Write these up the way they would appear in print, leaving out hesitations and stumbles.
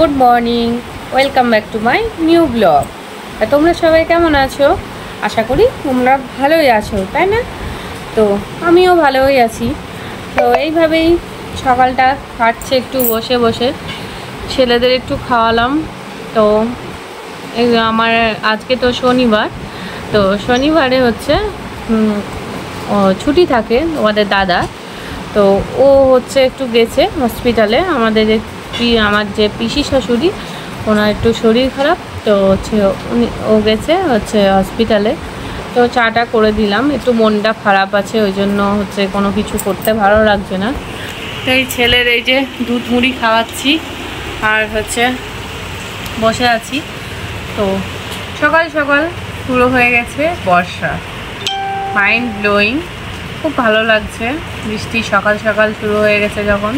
Good morning, welcome back to my new blog. তোমরা সবাই কেমন আছো? আশা করি তোমরা ভালোই আছো, তাই না? তো আমিও ভালোই আছি। তো এইভাবেই সকালটা কাটছে একটু বসে বসে, ছেলেদের একটু খাওয়ালাম। তো আমার আজকে তো শনিবার, তো শনিবারে হচ্ছে ছুটি থাকে ওদের দাদা। তো ও হচ্ছে একটু গেছে হসপিটালে, আমার যে পিসি শাশুড়ি, ওনার একটু শরীর খারাপ, তো হচ্ছে ও গেছে হচ্ছে হসপিটালে। তো চাটা করে দিলাম, একটু মনটা খারাপ আছে, ওই জন্য হচ্ছে কোনো কিছু করতে ভালো লাগছে না। তো এই ছেলের এই যে দুধ মুড়ি খাওয়াচ্ছি আর হচ্ছে বসে আছি। তো সকাল সকাল শুরু হয়ে গেছে বর্ষা, মাইন্ড ব্লোয়িং, খুব ভালো লাগছে। বৃষ্টি সকাল সকাল শুরু হয়ে গেছে যখন।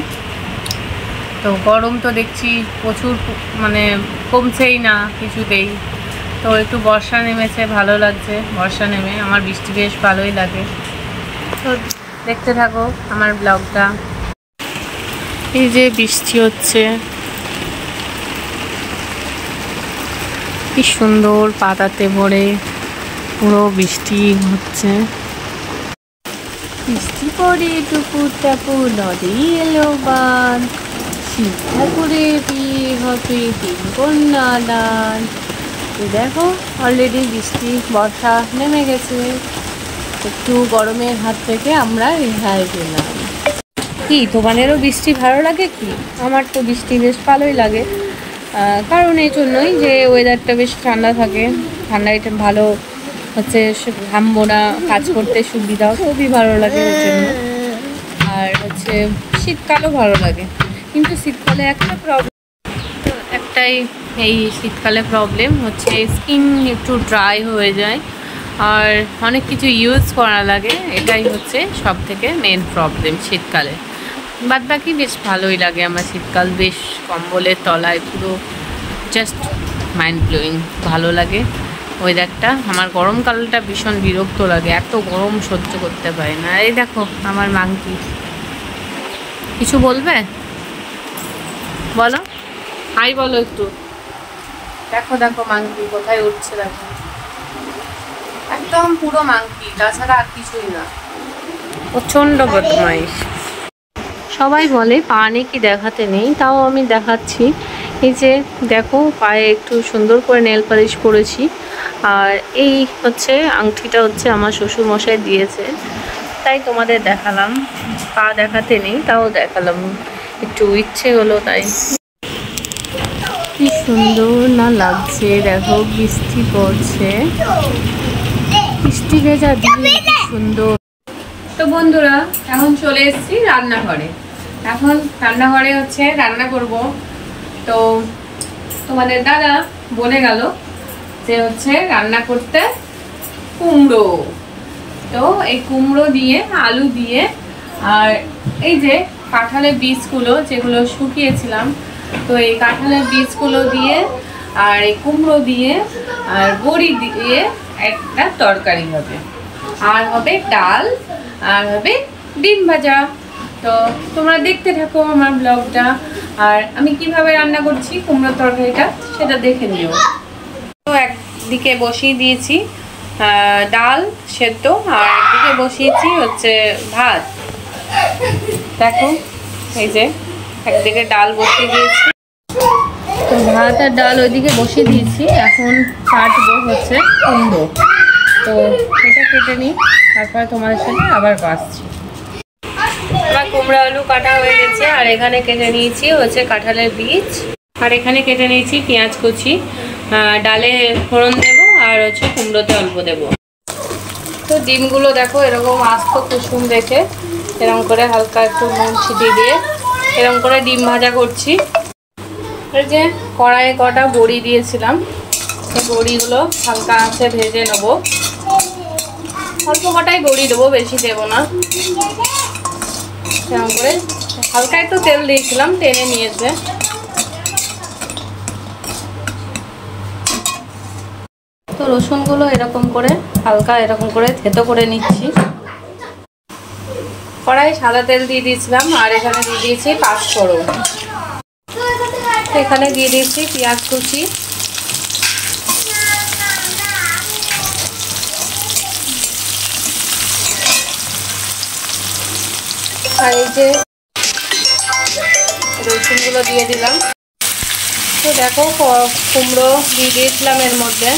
তো গরম তো দেখছি প্রচুর, মানে কমছেই না কিছুতেই। তো একটু বর্ষা নেমেছে, ভালো লাগছে বর্ষা নেমে। আমার বৃষ্টি বেশ ভালোই লাগে। তো দেখতে থাকো আমার ব্লগটা। এই যে বৃষ্টি হচ্ছে, কি সুন্দর পাতাতে ভরে পুরো বৃষ্টি হচ্ছে। বৃষ্টি পড়ে টুপুর টাপুর নদী এলো বান, শিব ঠাকুরের বিয়ে হবে তিন কন্যা দান। তো দেখো অলরেডি বৃষ্টি বর্ষা নেমে গেছে, একটু গরমের হাত থেকে আমরা রেহাই পেলাম। কি তোমাদেরও বৃষ্টি ভালো লাগে কি? আমার তো বৃষ্টি বেশ ভালোই লাগে, কারণ এই জন্যই যে ওয়েদারটা বেশ ঠান্ডা থাকে, ঠান্ডাটা ভালো হচ্ছে, ঘামবো না, কাজ করতে সুবিধা, খুবই ভালো লাগে ওই জন্য। আর হচ্ছে শীতকালও ভালো লাগে, কিন্তু শীতকালে একটাই এই শীতকালে প্রবলেম হচ্ছে স্কিন একটু ড্রাই হয়ে যায় আর অনেক কিছু ইউজ করা লাগে, এটাই হচ্ছে সব থেকে মেন প্রবলেম শীতকালে। বাদ বাকি বেশ ভালোই লাগে আমার শীতকাল, বেশ কম্বলের তলায় পুরো জাস্ট মাইন্ড ব্লোয়িং ভালো লাগে ওয়েদারটা। আমার গরমকালটা ভীষণ বিরক্ত লাগে, এত গরম সহ্য করতে পারি না। এই দেখো আমার মাংকি, কিছু বলবে? বলো, হাই বলো একটু। দেখো দেখো মাংকি কোথায় উঠছে, দেখো একদম পুরো মাংকি, তাছাড়া আর কিছুই না, প্রচণ্ড বদমাইশ। সবাই বলে পা নাকি দেখাতে নেই, তাও আমি দেখাচ্ছি। এই যে দেখো পায়ে একটু সুন্দর করে নেল পালিশ করেছি। আর এই হচ্ছে আংটিটা হচ্ছে আমার শ্বশুর মশাই দিয়েছে, তাই তোমাদের দেখালাম। পা দেখাতে নেই, তাও দেখালাম, একটু ইচ্ছে হলো তাই। কি সুন্দর না লাগছে, দেখো বৃষ্টি পড়ছে, বৃষ্টি ভেজা দিন, কি সুন্দর। তো বন্ধুরা এখন চলে এসেছি রান্নাঘরে। এখন রান্নাঘরে হচ্ছে রান্না করব। তো তোমাদের দাদা বলে গেল যে হচ্ছে রান্না করতে কুমড়ো। তো এই কুমড়ো দিয়ে, আলু দিয়ে, আর এই যে কাঁঠালের বীজগুলো যেগুলো শুকিয়েছিলাম, তো এই কাঁঠালের বীজগুলো দিয়ে আর এই কুমড়ো দিয়ে আর বড়ি দিয়ে একটা তরকারি হবে, আর হবে ডাল, আর হবে ডিম ভাজা। তো তোমরা দেখতে থাকো আমার ব্লগটা, আর আমি কিভাবে রান্না করছি কুমড়োর তরকারিটা সেটা দেখে নিও। তো একদিকে বসিয়ে দিয়েছি ডাল সেদ্ধ, আর একদিকে বসিয়েছি হচ্ছে ভাত। দেখো এই যে একদিকে ডাল বসিয়ে দিয়েছি, তো ভাত আর ডাল ওইদিকে বসিয়ে দিয়েছি। এখন কাটবো হচ্ছে কুমড়ো, তো এটা কেটে নিই, তারপরে তোমাদের সাথে আবার বাসছি। আমার কুমড়ো আলু কাটা হয়ে গেছে, আর এখানে কেটে নিয়েছি হচ্ছে কাঁঠালের বীজ, আর এখানে কেটে নিয়েছি পেঁয়াজ কুচি। ডালে ফোড়ন দেবো, আর হচ্ছে কুমড়োতে অল্প দেবো। তো ডিমগুলো দেখো এরকম আস্ত কুসুম রেখে এরকম করে হালকা একটু নুন ছিটিয়ে দিয়ে এরকম করে ডিম ভাজা করছি। এই যে কড়াইয়ে কটা বড়ি দিয়েছিলাম, এই বড়িগুলো হালকা আছে ভেজে নেবো। অল্প কটাই বড়ি দেবো, বেশি দেবো না। এরকম করে হালকা একটু তেল দিয়েছিলাম, টেনে নিয়েছে। তো রসুনগুলো এরকম করে হালকা এরকম করে থেতো করে নিচ্ছি। কড়াই সাদা তেল দিয়ে দিয়েছিলাম, আর এখানে দিয়ে দিয়েছি পাঁচফোড়ন। এখানে দিয়ে দিয়েছি পেঁয়াজ কুচি, আর এই যে রসুনগুলো দিয়ে দিলাম। তো দেখো কুমড়ো দিয়ে দিয়েছিলাম এর মধ্যে।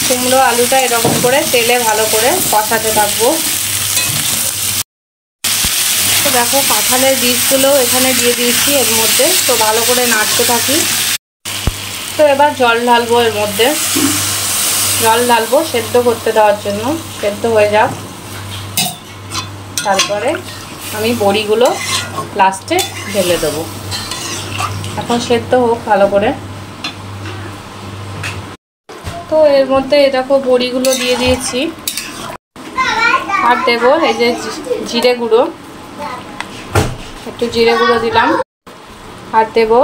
কুমড়ো আলুটা এরকম করে তেলে ভালো করে কষাতে থাকবো। তো দেখো কাঁঠালের বীজগুলো এখানে দিয়ে দিয়েছি এর মধ্যে, তো ভালো করে নাড়তে থাকি। তো এবার জল ঢালবো, এর মধ্যে জল ঢালবো সেদ্ধ করতে দেওয়ার জন্য, সেদ্ধ হয়ে যাক। তারপরে আমি বড়িগুলো লাস্টে ঢেলে দেবো। এখন সেদ্ধ হোক ভালো করে। তো এর মধ্যে দেখো বড়িগুলো দিয়ে দিয়েছি, আর দেবো এই যে জিরে গুঁড়ো, একটু জিরে গুঁড়ো দিলাম। আর দেবো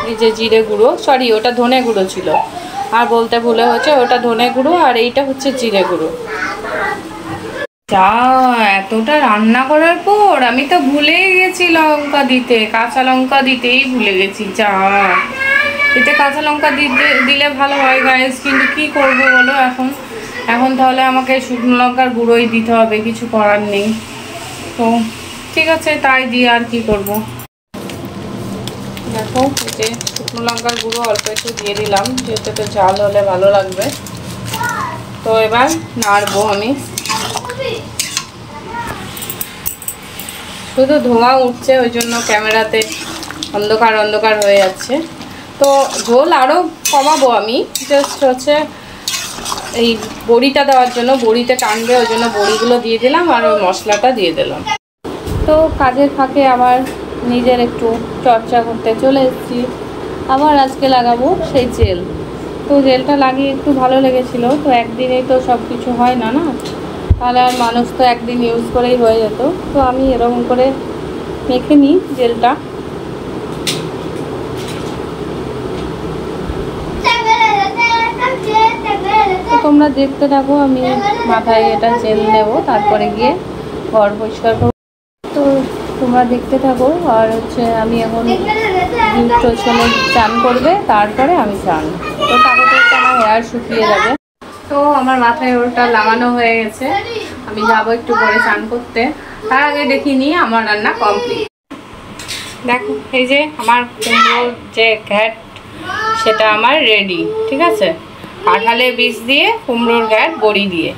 এই যে জিরে গুঁড়ো, সরি ওটা ধনে গুঁড়ো ছিল, আর বলতে ভুলে হচ্ছে ওটা ধনে গুঁড়ো আর এইটা হচ্ছে জিরে গুঁড়ো। যা এতটা রান্না করার পর আমি তো ভুলেই গেছি লঙ্কা দিতে, কাঁচা লঙ্কা দিতেই ভুলে গেছি। যা এতে কাঁচা লঙ্কা দিলে ভালো হয় গাইস, কিন্তু কি করব বলো এখন তাহলে আমাকে শুকনো লঙ্কার গুঁড়োই দিতে হবে, কিছু করার নেই। তো ঠিক আছে তাই দিয়ে আর কি করব। দেখো এতে শুকনো লঙ্কার গুঁড়ো অল্প একটু দিয়ে দিলাম, যেহেতু একটু ঝাল হলে ভালো লাগবে। তো এবার নাড়বো আমি, শুধু ধোঁয়া উঠছে ওই জন্য ক্যামেরাতে অন্ধকার অন্ধকার হয়ে যাচ্ছে। তো ঝোল আরও কমাবো আমি, জাস্ট হচ্ছে এই বড়িটা দেওয়ার জন্য, বড়িতে টানবে ওই জন্য বড়িগুলো দিয়ে দিলাম আর ওই মশলাটা দিয়ে দিলাম। তো কাজের ফাঁকে আবার নিজের একটু চর্চা করতে চলে এসেছি। আবার আজকে লাগাবো সেই জেল। তো জেলটা লাগিয়ে একটু ভালো লেগেছিলো। তো একদিনেই তো সব কিছু হয় না, তাহলে আর মানুষ তো একদিন ইউজ করেই হয়ে যেত। তো আমি এরকম করে মেখে নিই জেলটা। তো তোমরা দেখতে থাকো, আমি মাথায় এটা জেল নেব, তারপরে গিয়ে ঘর পরিষ্কার করবো। তো তোমরা দেখতে থাকো। আর হচ্ছে আমি এখন দুটো ছেলে চান করবে, তারপরে আমি চান। তো তারপরে আমার হেয়ার শুকিয়ে যাবে। তো আমার মাথায় ওটা লাগানো হয়ে গেছে, আমি যাবো একটু পরে চান করতে। তার আগে দেখিনি আমার রান্না কমপ্লিট। দেখো এই যে আমার কুমড়োর যে ঘ্যাট সেটা আমার রেডি, ঠিক আছে। কাঁঠালের বীজ দিয়ে কুমড়োর ঘ্যাট বড়ি দিয়ে,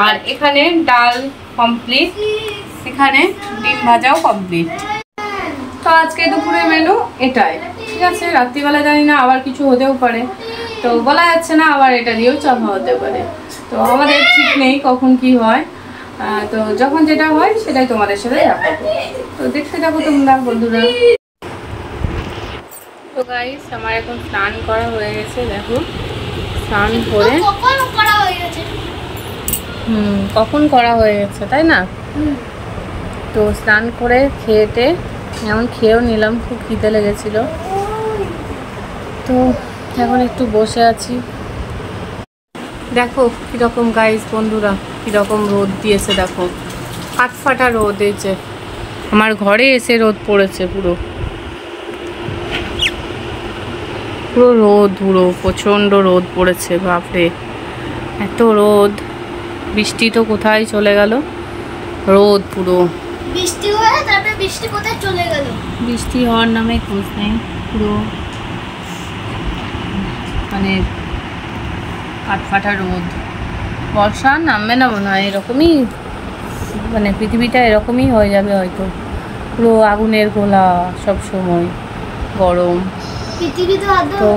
আর এখানে ডাল কমপ্লিট, এখানে ডিম ভাজাও কমপ্লিট। তো আজকে দুপুরে মেনু এটাই, ঠিক আছে। রাত্রিবেলা জানি না আবার কিছু হতেও পারে, তো বলা যাচ্ছে না, আবার এটা দিয়েও চাপা হতে পারে। তো আমাদের ঠিক নেই কখন কি হয়। তো যখন যেটা হয় সেটাই তোমাদের সাথে দেখাবো। তো দেখতে থাকো তোমরা বন্ধুরা। তো গাইস আমার এখন স্নান করা হয়ে গেছে, দেখো স্নান করে কখন করা হয়ে গেছে তাই না। তো স্নান করে খেয়েতে এমন খেয়েও নিলাম, খুব খিদে লেগেছিল। তো এখন একটু বসে আছি। দেখো কীরকম গাইস বন্ধুরা, কীরকম রোদ দিয়েছে, দেখো ফাটফাটা রোদ এসে আমার ঘরে এসে রোদ পড়েছে, পুরো পুরো রোদ, পুরো প্রচণ্ড রোদ পড়েছে, বাপরে এত রোদ। বৃষ্টি তো কোথায় চলে গেল, রোদ পুরো। বৃষ্টি হয়ে তারপরে বৃষ্টি কোথায় চলে গেল, বৃষ্টি হওয়ার নামে খোঁজ নেই, পুরো মানে ফাটফাটা রোদ। বর্ষা নামবে না মনে হয়, এরকমই মানে পৃথিবীটা এরকমই হয়ে যাবে হয়তো, পুরো আগুনের গোলা, সব সময় গরম পৃথিবী। তো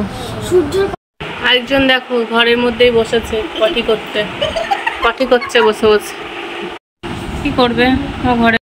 সূর্য। আরেকজন দেখো ঘরের মধ্যেই বসেছে পটি করতে, পটি করছে বসে বসে। কি করবে ঘরে